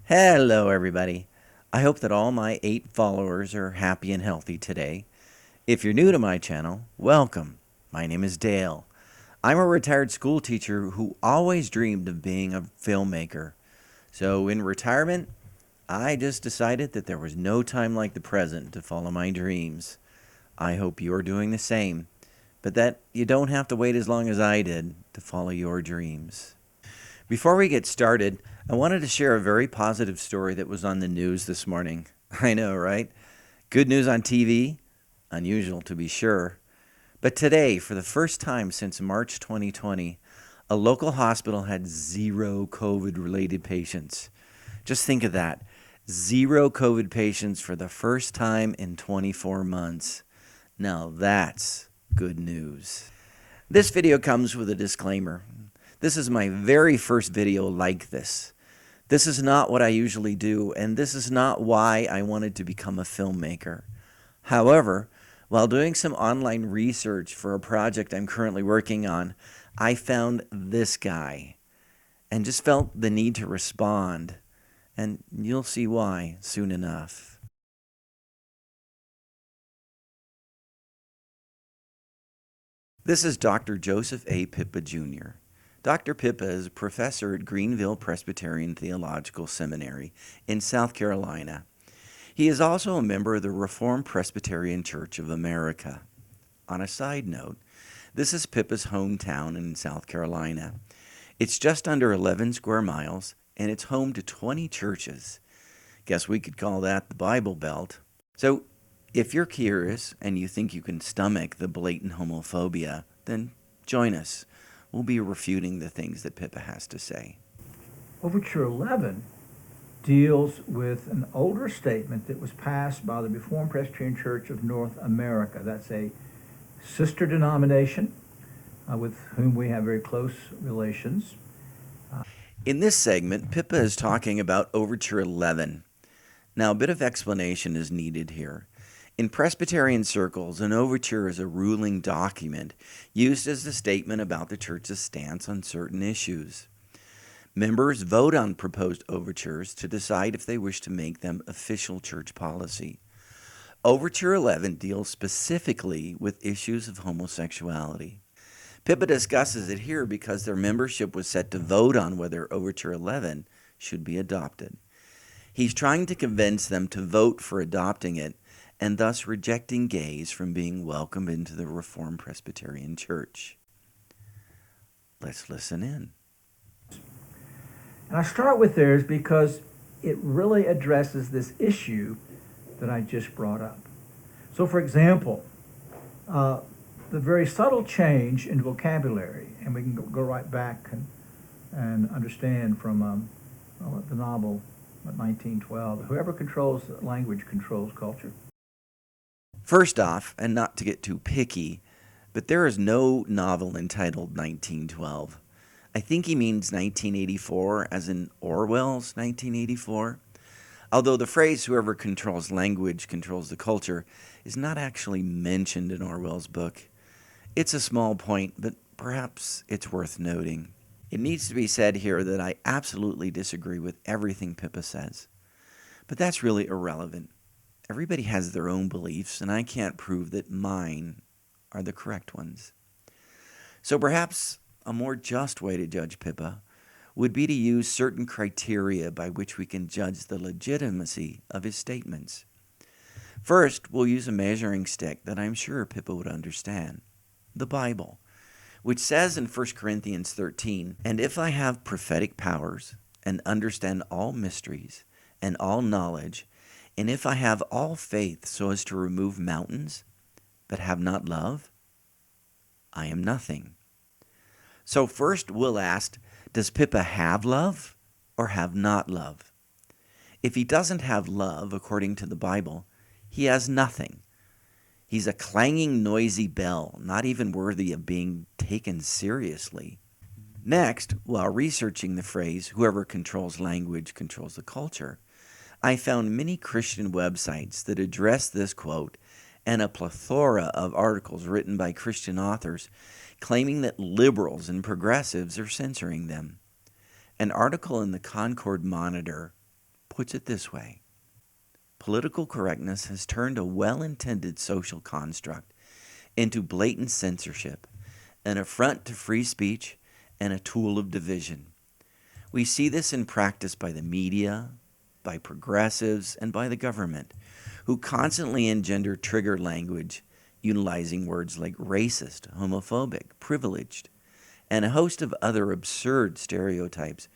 Hello, everybody. I hope that all my 8 followers are happy and healthy today. If you're new to my channel, welcome. My name is Dale. I'm a retired school teacher who always dreamed of being a filmmaker. So in retirement, I just decided that there was no time like the present to follow my dreams. I hope you're doing the same, but that you don't have to wait as long as I did to follow your dreams. Before we get started, I wanted to share a very positive story that was on the news this morning. I know, right? Good news on TV? Unusual to be sure. But today, for the first time since March 2020, a local hospital had 0 COVID-related patients. Just think of that. 0 COVID patients for the first time in 24 months. Now that's good news. This video comes with a disclaimer. This is my very first video like this. This is not what I usually do, and this is not why I wanted to become a filmmaker. However, while doing some online research for a project I'm currently working on, I found this guy and just felt the need to respond, and you'll see why soon enough. This is Dr. Joseph A. Pippa Jr. Dr. Pippa is a professor at Greenville Presbyterian Theological Seminary in South Carolina. He is also a member of the Reform Presbyterian Church of America. On a side note, this is Pippa's hometown in South Carolina. It's just under 11 square miles, and it's home to 20 churches. Guess we could call that the Bible Belt. So, if you're curious and you think you can stomach the blatant homophobia, then join us. We'll be refuting the things that Pippa has to say. Overture 11 deals with an older statement that was passed by the Reform Presbyterian Church of North America. That's a sister denomination with whom we have very close relations. In this segment, Pippa is talking about Overture 11. Now, a bit of explanation is needed here. In Presbyterian circles, an overture is a ruling document used as a statement about the church's stance on certain issues. Members vote on proposed overtures to decide if they wish to make them official church policy. Overture 11 deals specifically with issues of homosexuality. Pippa discusses it here because their membership was set to vote on whether Overture 11 should be adopted. He's trying to convince them to vote for adopting it, and thus rejecting gays from being welcomed into the Reformed Presbyterian Church. Let's listen in. And I start with theirs because it really addresses this issue that I just brought up. So, for example, the very subtle change in vocabulary, and we can go right back and understand from the novel 1912, whoever controls language controls culture. First off, and not to get too picky, but there is no novel entitled 1912. I think he means 1984, as in Orwell's 1984. Although the phrase, whoever controls language controls the culture, is not actually mentioned in Orwell's book. It's a small point, but perhaps it's worth noting. It needs to be said here that I absolutely disagree with everything Pippa says. But that's really irrelevant. Everybody has their own beliefs, and I can't prove that mine are the correct ones. So perhaps a more just way to judge Pippa would be to use certain criteria by which we can judge the legitimacy of his statements. First, we'll use a measuring stick that I'm sure Pippa would understand, the Bible, which says in 1 Corinthians 13, "And if I have prophetic powers and understand all mysteries and all knowledge, and if I have all faith so as to remove mountains, but have not love, I am nothing." So first we'll ask, does Pippa have love or have not love? If he doesn't have love, according to the Bible, he has nothing. He's a clanging, noisy bell, not even worthy of being taken seriously. Next, while researching the phrase, whoever controls language controls the culture, I found many Christian websites that address this quote and a plethora of articles written by Christian authors claiming that liberals and progressives are censoring them. An article in the Concord Monitor puts it this way: political correctness has turned a well-intended social construct into blatant censorship, an affront to free speech, and a tool of division. We see this in practice by the media, by progressives, and by the government, who constantly engender trigger language, utilizing words like racist, homophobic, privileged, and a host of other absurd stereotypes,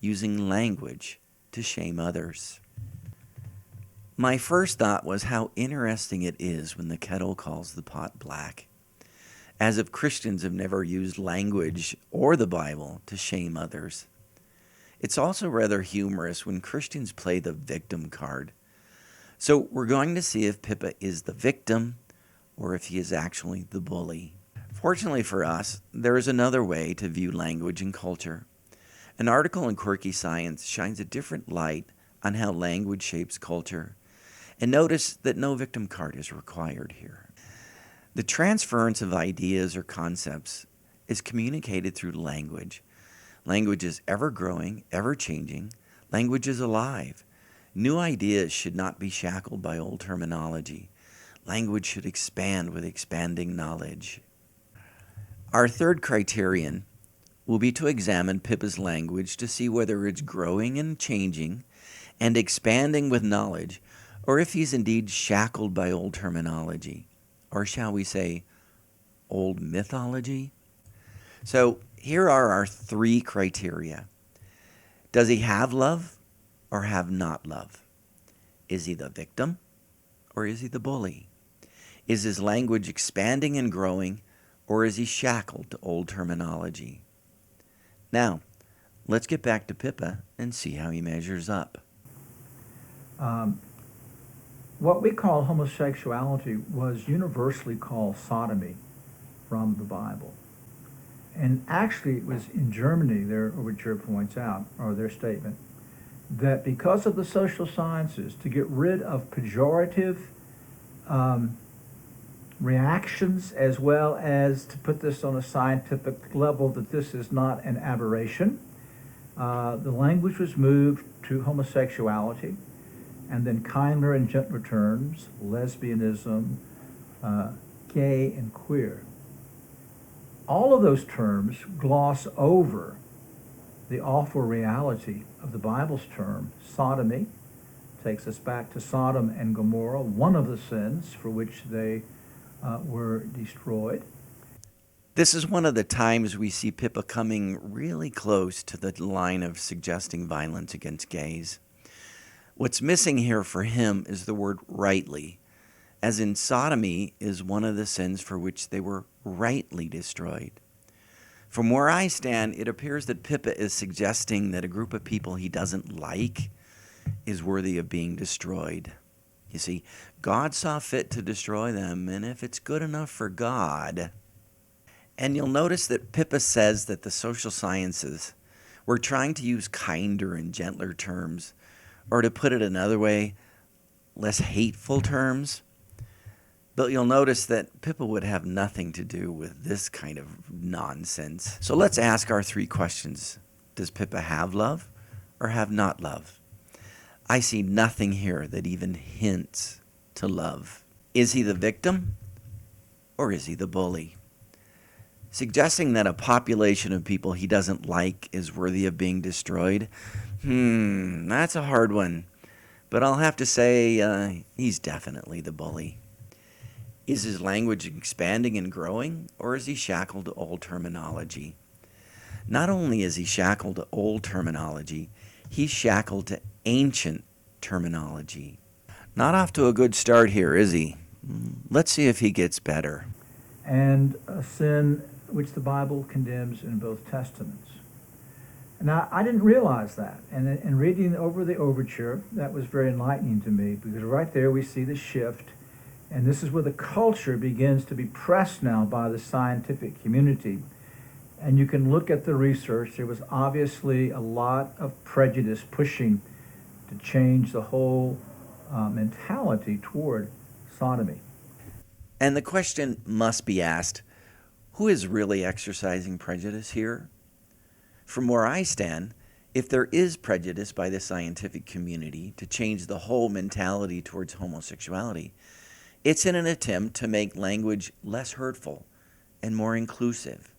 using language to shame others. My first thought was how interesting it is when the kettle calls the pot black, as if Christians have never used language or the Bible to shame others. It's also rather humorous when Christians play the victim card. So we're going to see if Pippa is the victim or if he is actually the bully. Fortunately for us, there is another way to view language and culture. An article in Quirky Science shines a different light on how language shapes culture. And notice that no victim card is required here. The transference of ideas or concepts is communicated through language. Language is ever-growing, ever-changing. Language is alive. New ideas should not be shackled by old terminology. Language should expand with expanding knowledge. Our third criterion will be to examine Pippa's language to see whether it's growing and changing and expanding with knowledge, or if he's indeed shackled by old terminology, or shall we say, old mythology. So here are our three criteria. Does he have love or have not love? Is he the victim or is he the bully? Is his language expanding and growing, or is he shackled to old terminology? Now, let's get back to Pippa and see how he measures up. What we call homosexuality was universally called sodomy from the Bible. And actually it was in Germany, their Overture points out, or their statement, that because of the social sciences, to get rid of pejorative reactions, as well as to put this on a scientific level that this is not an aberration, the language was moved to homosexuality, and then kinder and gentler terms, lesbianism, gay, and queer. All of those terms gloss over the awful reality of the Bible's term, sodomy. Takes us back to Sodom and Gomorrah, one of the sins for which they were destroyed. This is one of the times we see Pippa coming really close to the line of suggesting violence against gays. What's missing here for him is the word rightly, as in sodomy is one of the sins for which they were rightly destroyed. From where I stand, it appears that Pippa is suggesting that a group of people he doesn't like is worthy of being destroyed. You see, God saw fit to destroy them, and if it's good enough for God. And you'll notice that Pippa says that the social sciences were trying to use kinder and gentler terms, or to put it another way, less hateful terms. But you'll notice that Pippa would have nothing to do with this kind of nonsense. So let's ask our three questions. Does Pippa have love or have not love? I see nothing here that even hints to love. Is he the victim or is he the bully? Suggesting that a population of people he doesn't like is worthy of being destroyed, that's a hard one. But I'll have to say he's definitely the bully. Is his language expanding and growing, or is he shackled to old terminology? Not only is he shackled to old terminology, he's shackled to ancient terminology. Not off to a good start here, is he? Let's see if he gets better. And a sin which the Bible condemns in both Testaments. Now, I didn't realize that. And in reading over the Overture, that was very enlightening to me, because right there we see the shift. And this is where the culture begins to be pressed now by the scientific community. And you can look at the research. There was obviously a lot of prejudice pushing to change the whole mentality toward sodomy. And the question must be asked, who is really exercising prejudice here? From where I stand, If there is prejudice by the scientific community to change the whole mentality towards homosexuality, it's in an attempt to make language less hurtful and more inclusive.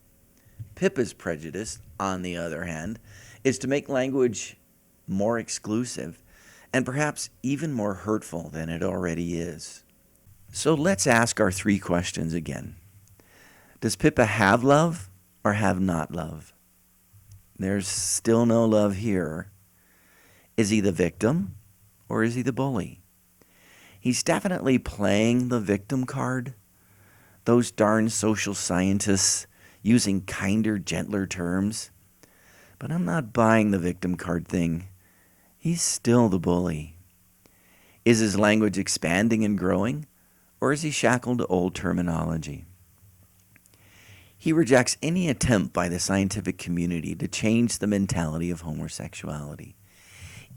Pippa's prejudice, on the other hand, is to make language more exclusive and perhaps even more hurtful than it already is. So let's ask our three questions again. Does Pippa have love or have not love? There's still no love here. Is he the victim or is he the bully? He's definitely playing the victim card. Those darn social scientists using kinder, gentler terms. But I'm not buying the victim card thing. He's still the bully. Is his language expanding and growing, or is he shackled to old terminology? He rejects any attempt by the scientific community to change the mentality of homosexuality.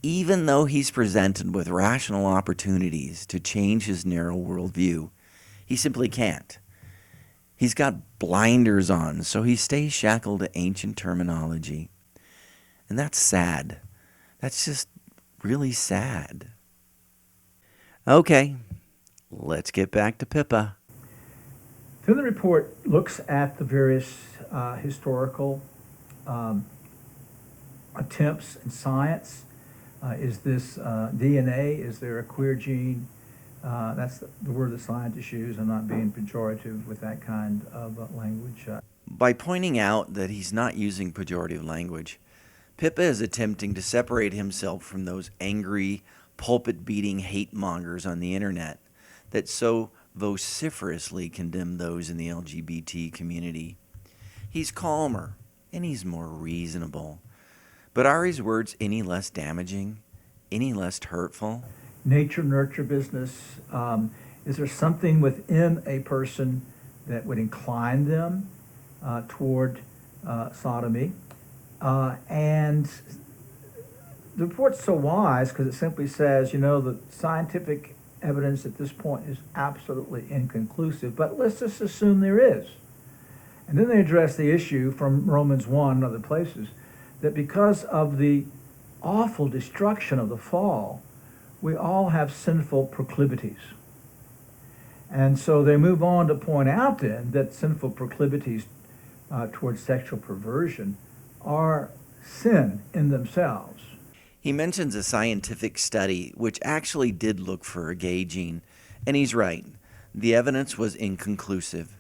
Even though he's presented with rational opportunities to change his narrow worldview, he simply can't. He's got blinders on, so he stays shackled to ancient terminology. And that's sad. That's just really sad. Okay, let's get back to Pippa. Then the report looks at the various historical attempts in science. Is this DNA? Is there a queer gene? That's the word that scientists use. I'm not being pejorative with that kind of language. By pointing out that he's not using pejorative language, Pippa is attempting to separate himself from those angry, pulpit-beating hate mongers on the internet that so vociferously condemn those in the LGBT community. He's calmer and he's more reasonable. But are his words any less damaging, any less hurtful? Nature-nurture business. Is there something within a person that would incline them toward sodomy? And the report's so wise because it simply says, the scientific evidence at this point is absolutely inconclusive, but let's just assume there is. And then they address the issue from Romans 1 and other places that because of the awful destruction of the fall, we all have sinful proclivities. And so they move on to point out then that sinful proclivities towards sexual perversion are sin in themselves. He mentions a scientific study which actually did look for a gay gene, and he's right. The evidence was inconclusive.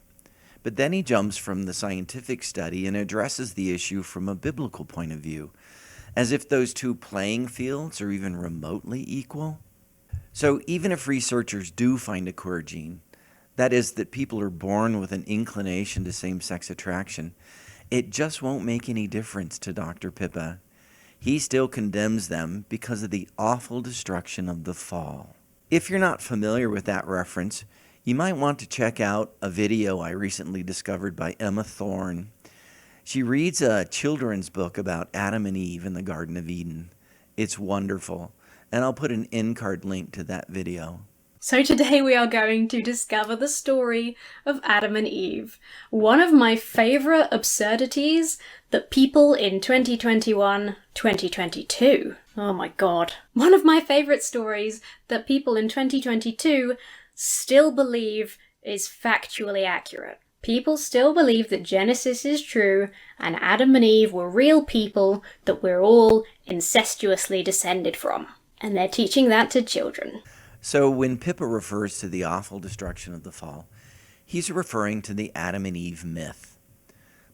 But then he jumps from the scientific study and addresses the issue from a biblical point of view, as if those two playing fields are even remotely equal. So even if researchers do find a queer gene, that is, that people are born with an inclination to same-sex attraction, it just won't make any difference to Dr. Pippa. He still condemns them because of the awful destruction of the fall. If you're not familiar with that reference, you might want to check out a video I recently discovered by Emma Thorne. She reads a children's book about Adam and Eve in the Garden of Eden. It's wonderful, and I'll put an in-card link to that video. So today we are going to discover the story of Adam and Eve, one of my favourite absurdities that people in 2022, oh my god, one of my favourite stories that people in 2022 still believe is factually accurate. People still believe that Genesis is true and Adam and Eve were real people that we're all incestuously descended from. And they're teaching that to children. So when Pippa refers to the awful destruction of the fall, he's referring to the Adam and Eve myth.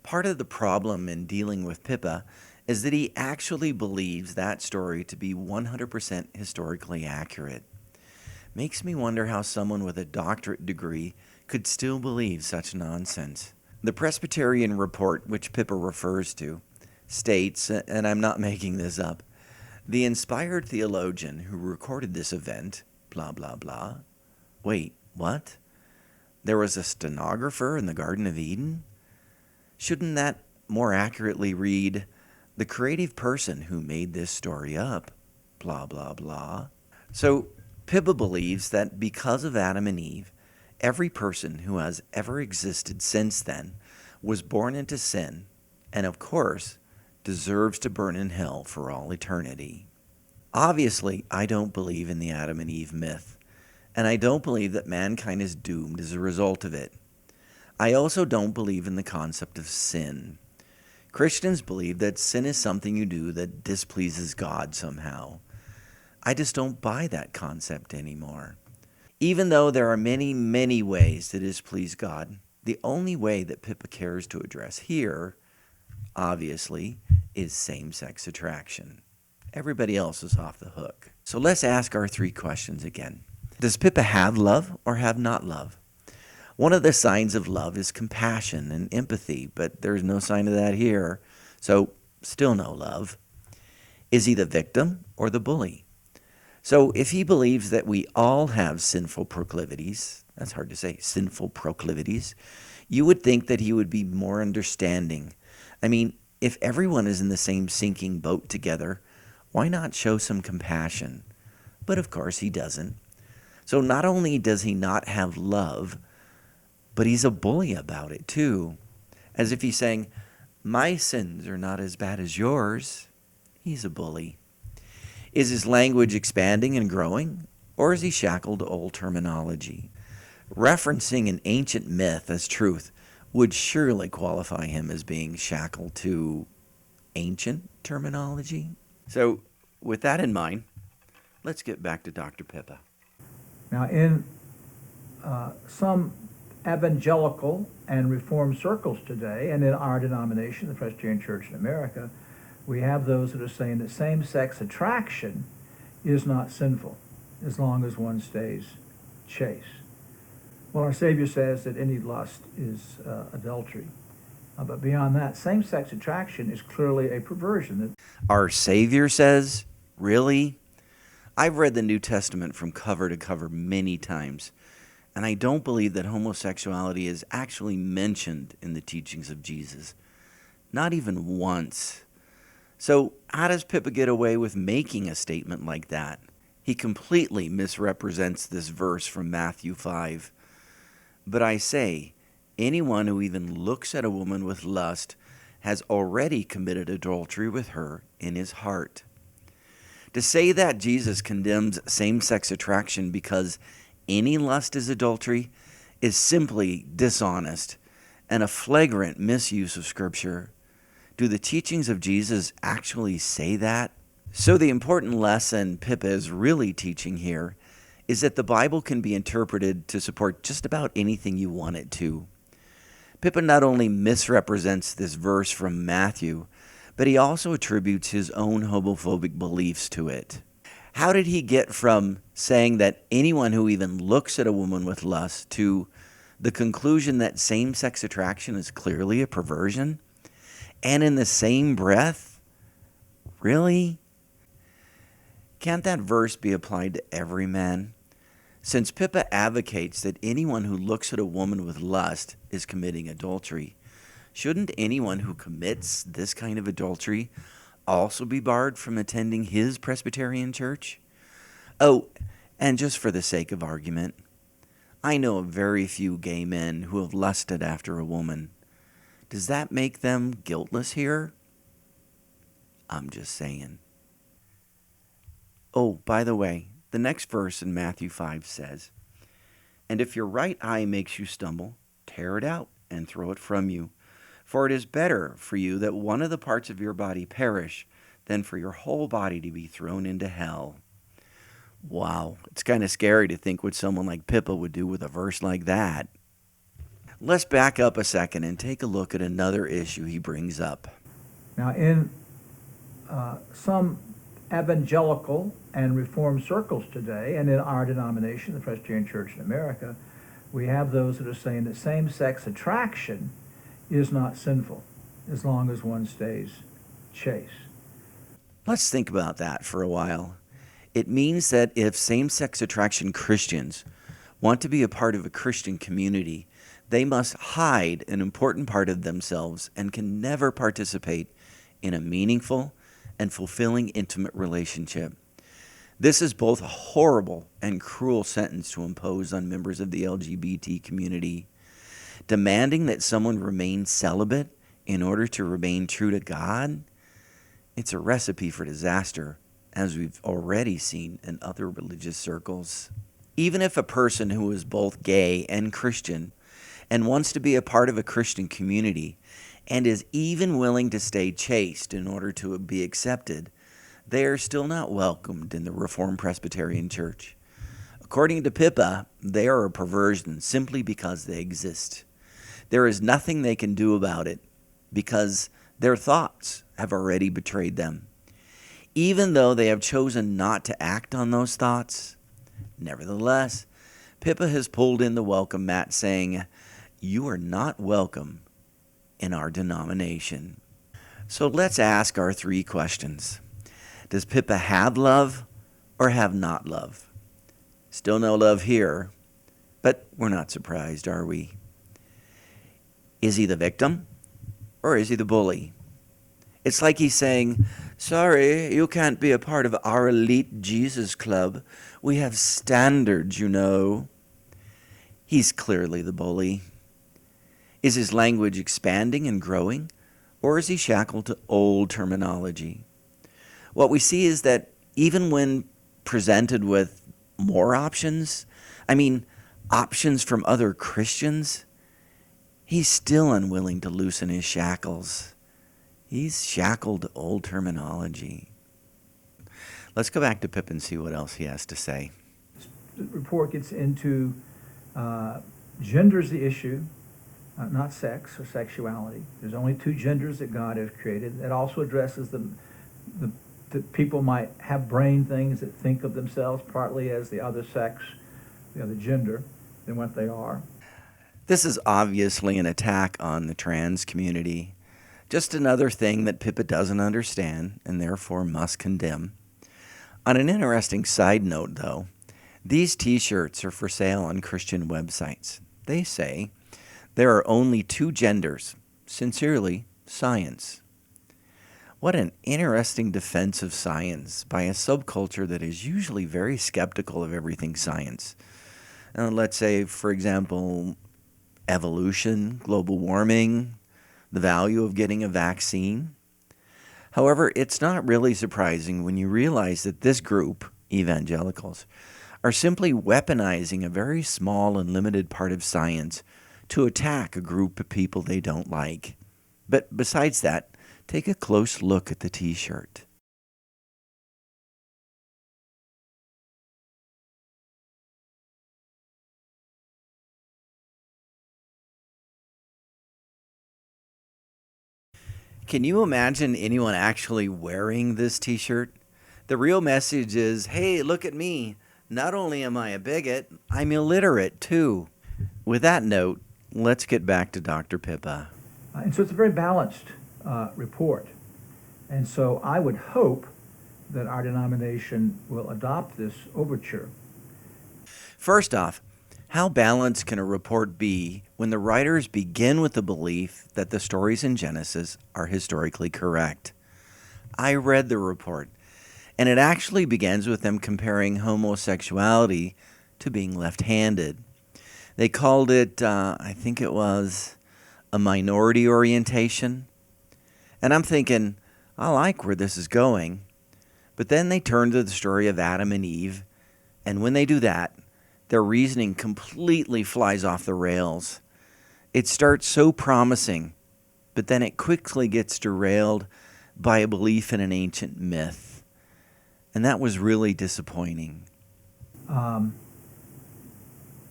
Part of the problem in dealing with Pippa is that he actually believes that story to be 100% historically accurate. Makes me wonder how someone with a doctorate degree could still believe such nonsense. The Presbyterian report, which Pippa refers to, states, and I'm not making this up, the inspired theologian who recorded this event, blah, blah, blah. Wait, what? There was a stenographer in the Garden of Eden? Shouldn't that more accurately read, the creative person who made this story up, blah, blah, blah? So Pippa believes that because of Adam and Eve, every person who has ever existed since then was born into sin, and of course, deserves to burn in hell for all eternity. Obviously, I don't believe in the Adam and Eve myth, and I don't believe that mankind is doomed as a result of it. I also don't believe in the concept of sin. Christians believe that sin is something you do that displeases God somehow. I just don't buy that concept anymore. Even though there are many, many ways to displease God, the only way that Pippa cares to address here, obviously, is same-sex attraction. Everybody else is off the hook. So let's ask our 3 questions again. Does Pippa have love or have not love? One of the signs of love is compassion and empathy, but there's no sign of that here, so still no love. Is he the victim or the bully? So if he believes that we all have sinful proclivities, that's hard to say, sinful proclivities, you would think that he would be more understanding. I mean, if everyone is in the same sinking boat together, why not show some compassion? But of course he doesn't. So not only does he not have love, but he's a bully about it too. As if he's saying, my sins are not as bad as yours. He's a bully. Is his language expanding and growing, or is he shackled to old terminology? Referencing an ancient myth as truth would surely qualify him as being shackled to ancient terminology. So, with that in mind, let's get back to Dr. Pippa. Now, in some evangelical and reform circles today, and in our denomination, the Presbyterian Church in America, we have those that are saying that same-sex attraction is not sinful as long as one stays chaste. Well, our Savior says that any lust is adultery. But beyond that, same-sex attraction is clearly a perversion. Our Savior says? Really? I've read the New Testament from cover to cover many times, and I don't believe that homosexuality is actually mentioned in the teachings of Jesus. Not even once. So how does Pippa get away with making a statement like that? He completely misrepresents this verse from Matthew 5. But I say, anyone who even looks at a woman with lust has already committed adultery with her in his heart. To say that Jesus condemns same-sex attraction because any lust is adultery is simply dishonest and a flagrant misuse of Scripture. Do the teachings of Jesus actually say that? So the important lesson Pippa is really teaching here is that the Bible can be interpreted to support just about anything you want it to. Pippa not only misrepresents this verse from Matthew, but he also attributes his own homophobic beliefs to it. How did he get from saying that anyone who even looks at a woman with lust to the conclusion that same-sex attraction is clearly a perversion? And in the same breath? Really? Can't that verse be applied to every man? Since Pippa advocates that anyone who looks at a woman with lust is committing adultery, shouldn't anyone who commits this kind of adultery also be barred from attending his Presbyterian church? Oh, and just for the sake of argument, I know of very few gay men who have lusted after a woman. Does that make them guiltless here? I'm just saying. Oh, by the way, the next verse in Matthew 5 says, "And if your right eye makes you stumble, tear it out and throw it from you. For it is better for you that one of the parts of your body perish than for your whole body to be thrown into hell." Wow, it's kind of scary to think what someone like Pippa would do with a verse like that. Let's back up a second and take a look at another issue he brings up. Now, in some evangelical and reform circles today, and in our denomination, the Presbyterian Church in America, we have those that are saying that same-sex attraction is not sinful as long as one stays chaste. Let's think about that for a while. It means that if same-sex attraction Christians want to be a part of a Christian community, they must hide an important part of themselves and can never participate in a meaningful and fulfilling intimate relationship. This is both a horrible and cruel sentence to impose on members of the LGBT community. Demanding that someone remain celibate in order to remain true to God? It's a recipe for disaster, as we've already seen in other religious circles. Even if a person who is both gay and Christian and wants to be a part of a Christian community and is even willing to stay chaste in order to be accepted, they are still not welcomed in the Reform Presbyterian Church. According to Pippa, they are a perversion simply because they exist. There is nothing they can do about it because their thoughts have already betrayed them. Even though they have chosen not to act on those thoughts, nevertheless, Pippa has pulled in the welcome mat saying, "You are not welcome in our denomination." So let's ask our 3 questions. Does Pippa have love or have not love? Still no love here, but we're not surprised, are we? Is he the victim or is he the bully? It's like he's saying, "Sorry, you can't be a part of our elite Jesus club. We have standards, you know." He's clearly the bully. Is his language expanding and growing, or is he shackled to old terminology? What we see is that even when presented with more options, options from other Christians, he's still unwilling to loosen his shackles. He's shackled to old terminology. Let's go back to Pip and see what else he has to say. The report gets into gender's the issue, not sex or sexuality. There's only 2 genders that God has created. It also addresses that people might have brain things that think of themselves partly as the other sex, the other gender, than what they are. This is obviously an attack on the trans community. Just another thing that Pippa doesn't understand and therefore must condemn. On an interesting side note, though, these t-shirts are for sale on Christian websites. They say, "There are only 2 genders. Sincerely, Science." What an interesting defense of science by a subculture that is usually very skeptical of everything science. Let's say, for example, evolution, global warming, the value of getting a vaccine. However, it's not really surprising when you realize that this group, evangelicals, are simply weaponizing a very small and limited part of science to attack a group of people they don't like. But besides that, take a close look at the t-shirt. Can you imagine anyone actually wearing this t-shirt? The real message is, hey, look at me. Not only am I a bigot, I'm illiterate too. With that note, let's get back to Dr. Pippa. And so it's a very balanced report. And so I would hope that our denomination will adopt this overture. First off, how balanced can a report be when the writers begin with the belief that the stories in Genesis are historically correct? I read the report, and it actually begins with them comparing homosexuality to being left-handed. They called it, I think it was, a minority orientation. And I'm thinking, I like where this is going. But then they turn to the story of Adam and Eve, and when they do that, their reasoning completely flies off the rails. It starts so promising, but then it quickly gets derailed by a belief in an ancient myth. And that was really disappointing.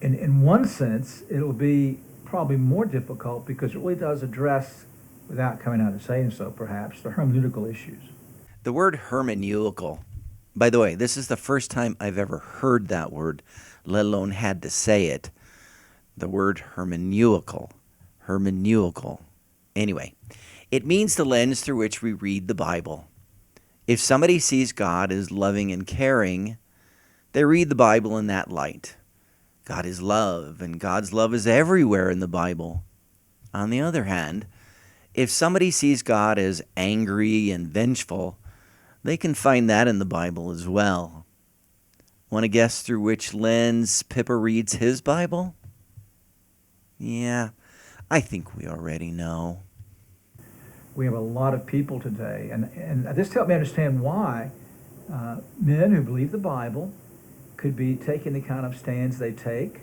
In one sense, it'll be probably more difficult because it really does address, without coming out and saying so perhaps, the hermeneutical issues. The word hermeneutical, by the way, this is the first time I've ever heard that word, let alone had to say it. The word hermeneutical. Anyway, it means the lens through which we read the Bible. If somebody sees God as loving and caring, they read the Bible in that light. God is love, and God's love is everywhere in the Bible. On the other hand, if somebody sees God as angry and vengeful, they can find that in the Bible as well. Want to guess through which lens Pippa reads his Bible? Yeah, I think we already know. we have a lot of people today, and this helped me understand why men who believe the Bible could be taking the kind of stands they take,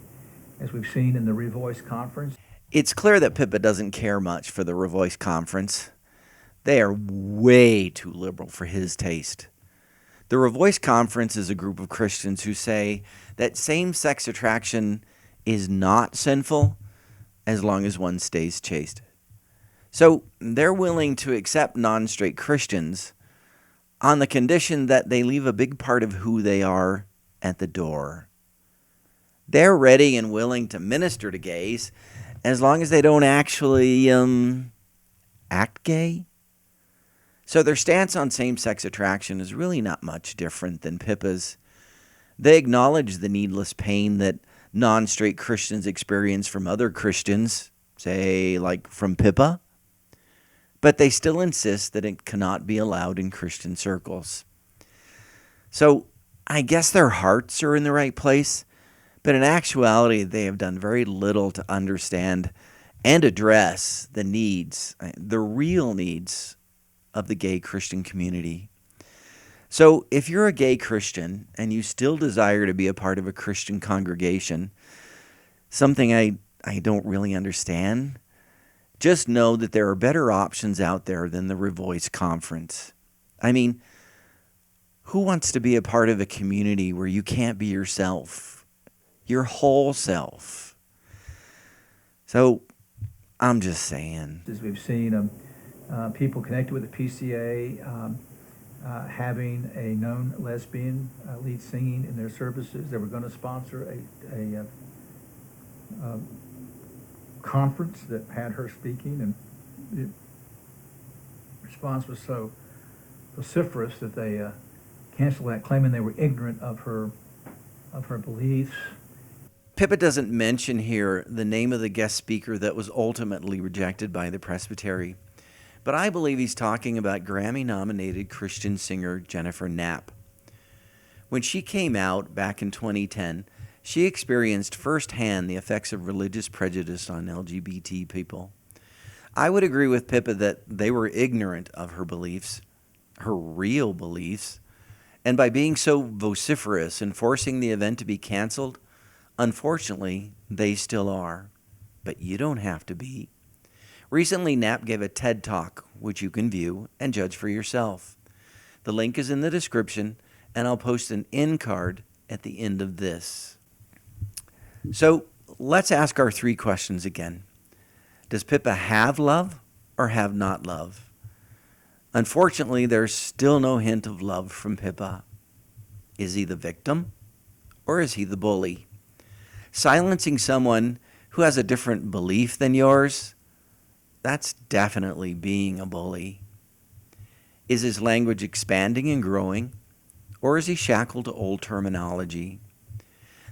as we've seen in the Revoice conference. It's clear that Pippa doesn't care much for the Revoice conference. They are way too liberal for his taste. The Revoice conference is a group of Christians who say that same-sex attraction is not sinful as long as one stays chaste. So they're willing to accept non-straight Christians on the condition that they leave a big part of who they are at the door. They're ready and willing to minister to gays as long as they don't actually act gay. So their stance on same-sex attraction is really not much different than Pippa's. They acknowledge the needless pain that non-straight Christians experience from other Christians, say like from Pippa, but they still insist that it cannot be allowed in Christian circles. So I guess their hearts are in the right place, but in actuality they have done very little to understand and address the needs, the real needs of the gay Christian community. So if you're a gay Christian and you still desire to be a part of a Christian congregation, something I don't really understand, just know that there are better options out there than the Revoice conference. I mean, who wants to be a part of a community where you can't be yourself, your whole self? So I'm just saying. As we've seen, people connected with the PCA having a known lesbian lead singing in their services. They were going to sponsor a conference that had her speaking, and the response was so vociferous that they canceled that, claiming they were ignorant of her beliefs. Pippa doesn't mention here the name of the guest speaker that was ultimately rejected by the presbytery, but I believe he's talking about Grammy-nominated Christian singer Jennifer Knapp. When she came out back in 2010, she experienced firsthand the effects of religious prejudice on LGBT people. I would agree with Pippa that they were ignorant of her beliefs, her real beliefs, and by being so vociferous and forcing the event to be canceled, unfortunately, they still are. But you don't have to be. Recently, Knapp gave a TED Talk, which you can view and judge for yourself. The link is in the description, and I'll post an end card at the end of this. So let's ask our 3 questions again. Does Pippa have love or have not love? Unfortunately, there's still no hint of love from Pippa. Is he the victim or is he the bully? Silencing someone who has a different belief than yours, that's definitely being a bully. Is his language expanding and growing, or is he shackled to old terminology?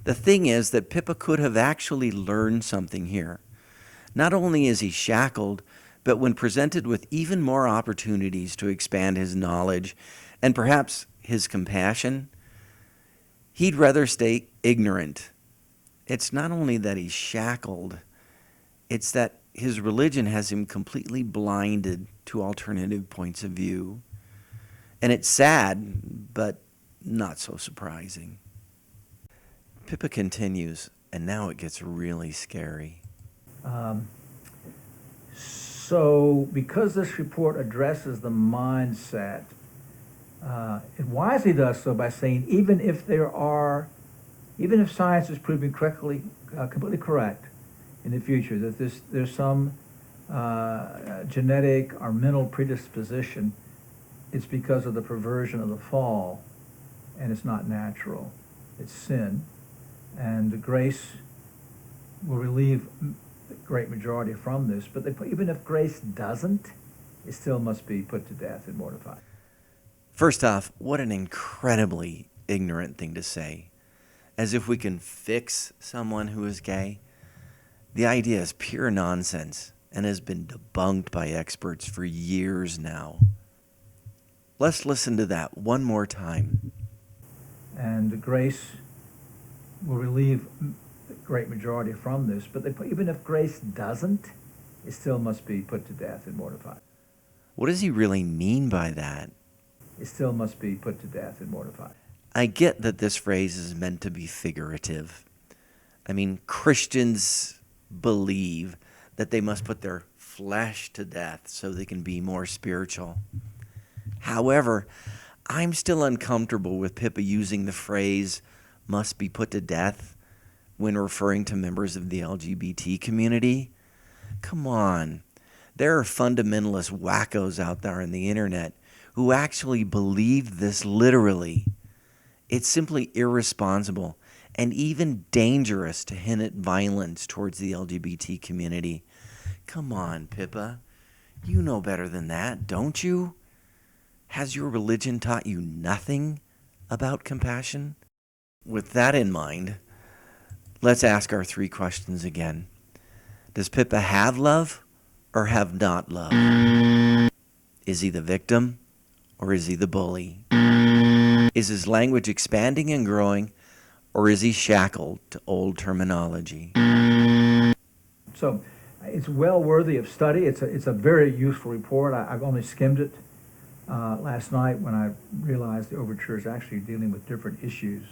The thing is that Pippa could have actually learned something here. Not only is he shackled, but when presented with even more opportunities to expand his knowledge and perhaps his compassion, he'd rather stay ignorant. It's not only that he's shackled, it's that his religion has him completely blinded to alternative points of view. And it's sad, but not so surprising. Pippa continues, and now it gets really scary. So because this report addresses the mindset, it wisely does so by saying even if science is proving completely correct in the future, that there's some genetic or mental predisposition, it's because of the perversion of the fall, and it's not natural, it's sin. And grace will relieve the great majority from this, but even if grace doesn't, it still must be put to death and mortified. First off, what an incredibly ignorant thing to say. As if we can fix someone who is gay. The idea is pure nonsense and has been debunked by experts for years now. Let's listen to that one more time. And grace will relieve the great majority from this, but even if grace doesn't, it still must be put to death and mortified. What does he really mean by that? It still must be put to death and mortified. I get that this phrase is meant to be figurative. I mean, Christians believe that they must put their flesh to death so they can be more spiritual. However, I'm still uncomfortable with Pippa using the phrase must be put to death when referring to members of the LGBT community. Come on. There are fundamentalist wackos out there on the internet who actually believe this literally. It's simply irresponsible and even dangerous to hint at violence towards the LGBT community. Come on, Pippa. You know better than that, don't you? Has your religion taught you nothing about compassion? With that in mind, let's ask our 3 questions again. Does Pippa have love or have not love? Is he the victim or is he the bully? Is his language expanding and growing, or is he shackled to old terminology? So it's well worthy of study. It's a very useful report. I've only skimmed it last night when I realized the Overture is actually dealing with different issues.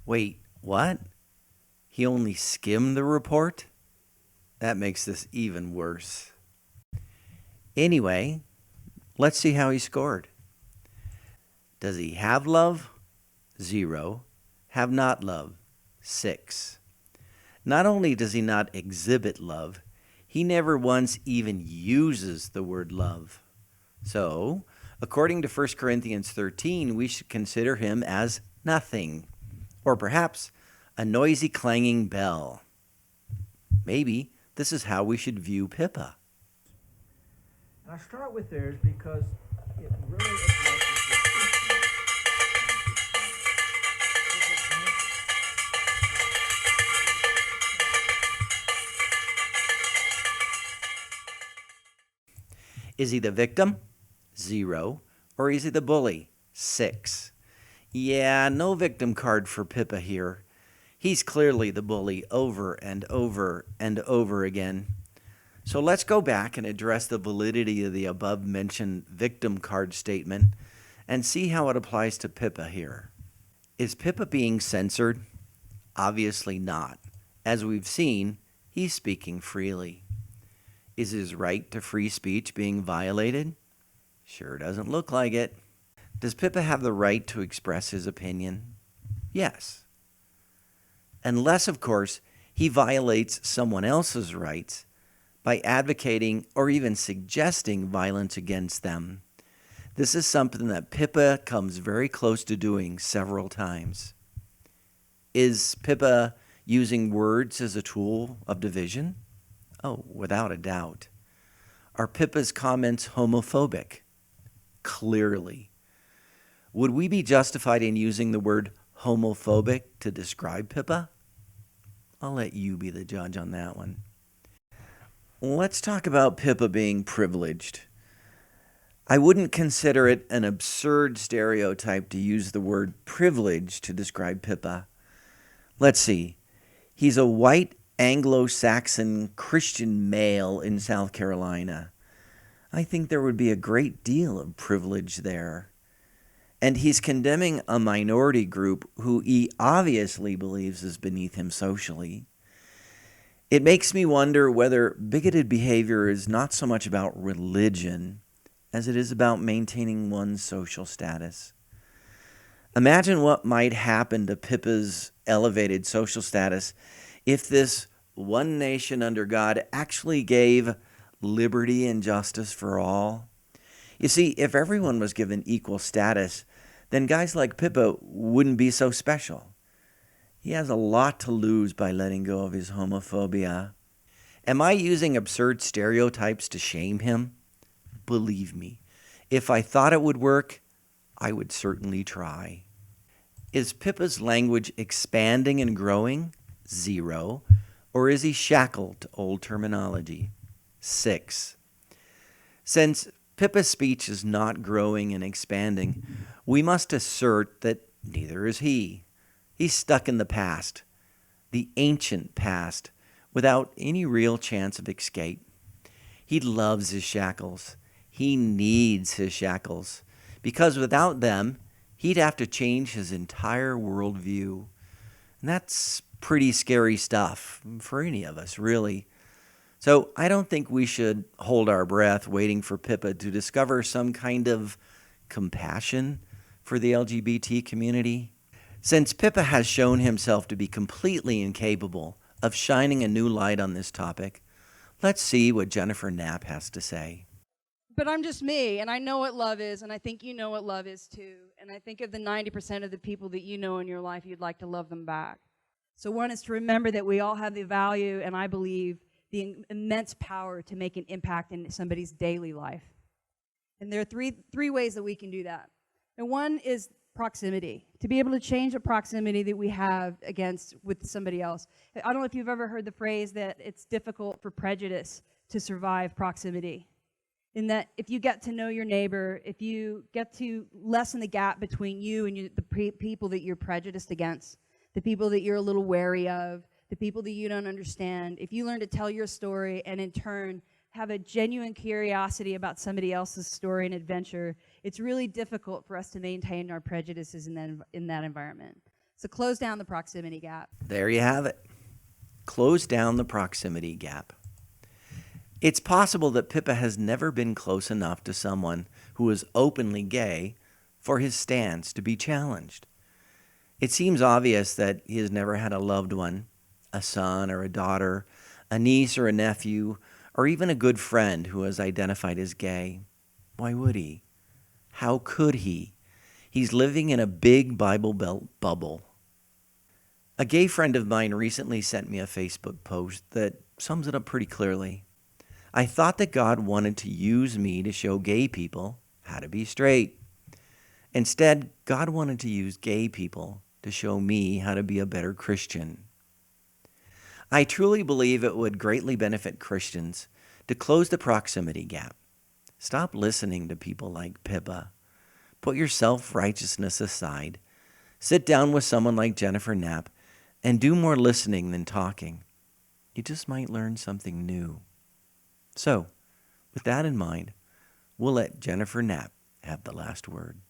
Wait, what? He only skimmed the report? That makes this even worse. Anyway, let's see how he scored. Does he have love? 0. Have not love? 6. Not only does he not exhibit love, he never once even uses the word love. So, according to 1 Corinthians 13, we should consider him as nothing, or perhaps a noisy clanging bell. Maybe this is how we should view Pippa. And I start with theirs because it really addresses this issue. Is he the victim? 0. Or is he the bully? 6. Yeah, no victim card for Pippa here. He's clearly the bully over and over and over again. So let's go back and address the validity of the above-mentioned victim card statement and see how it applies to Pippa here. Is Pippa being censored? Obviously not. As we've seen, he's speaking freely. Is his right to free speech being violated? Sure doesn't look like it. Does Pippa have the right to express his opinion? Yes. Unless, of course, he violates someone else's rights by advocating or even suggesting violence against them. This is something that Pippa comes very close to doing several times. Is Pippa using words as a tool of division? Oh, without a doubt. Are Pippa's comments homophobic? Clearly. Would we be justified in using the word homophobic to describe Pippa? I'll let you be the judge on that one. Let's talk about Pippa being privileged. I wouldn't consider it an absurd stereotype to use the word privilege to describe Pippa. Let's see. He's a white Anglo-Saxon Christian male in South Carolina. I think there would be a great deal of privilege there. And he's condemning a minority group who he obviously believes is beneath him socially. It makes me wonder whether bigoted behavior is not so much about religion as it is about maintaining one's social status. Imagine what might happen to Pippa's elevated social status if this one nation under God actually gave liberty and justice for all. You see, if everyone was given equal status, then guys like Pippa wouldn't be so special. He has a lot to lose by letting go of his homophobia. Am I using absurd stereotypes to shame him? Believe me, if I thought it would work, I would certainly try. Is Pippa's language expanding and growing? 0. Or is he shackled to old terminology? 6. Since Pippa's speech is not growing and expanding, we must assert that neither is he. He's stuck in the past, the ancient past, without any real chance of escape. He loves his shackles. He needs his shackles, because without them, he'd have to change his entire worldview. And that's pretty scary stuff for any of us, really. So I don't think we should hold our breath waiting for Pippa to discover some kind of compassion for the LGBT community. Since Pippa has shown himself to be completely incapable of shining a new light on this topic, let's see what Jennifer Knapp has to say. But I'm just me, and I know what love is, and I think you know what love is too. And I think of the 90% of the people that you know in your life, you'd like to love them back. So one is to remember that we all have the value, and I believe the immense power to make an impact in somebody's daily life. And there are three ways that we can do that. And one is proximity, to be able to change the proximity that we have with somebody else. I don't know if you've ever heard the phrase that it's difficult for prejudice to survive proximity. In that if you get to know your neighbor, if you get to lessen the gap between you and the people that you're prejudiced against, the people that you're a little wary of, the people that you don't understand, if you learn to tell your story and in turn have a genuine curiosity about somebody else's story and adventure, it's really difficult for us to maintain our prejudices in that environment. So close down the proximity gap. There you have it. Close down the proximity gap. It's possible that Pippa has never been close enough to someone who is openly gay for his stance to be challenged. It seems obvious that he has never had a loved one, a son or a daughter, a niece or a nephew, or even a good friend who has identified as gay. Why would he? How could he? He's living in a big Bible Belt bubble. A gay friend of mine recently sent me a Facebook post that sums it up pretty clearly. I thought that God wanted to use me to show gay people how to be straight. Instead, God wanted to use gay people to show me how to be a better Christian. I truly believe it would greatly benefit Christians to close the proximity gap. Stop listening to people like Pippa. Put your self-righteousness aside. Sit down with someone like Jennifer Knapp and do more listening than talking. You just might learn something new. So, with that in mind, we'll let Jennifer Knapp have the last word.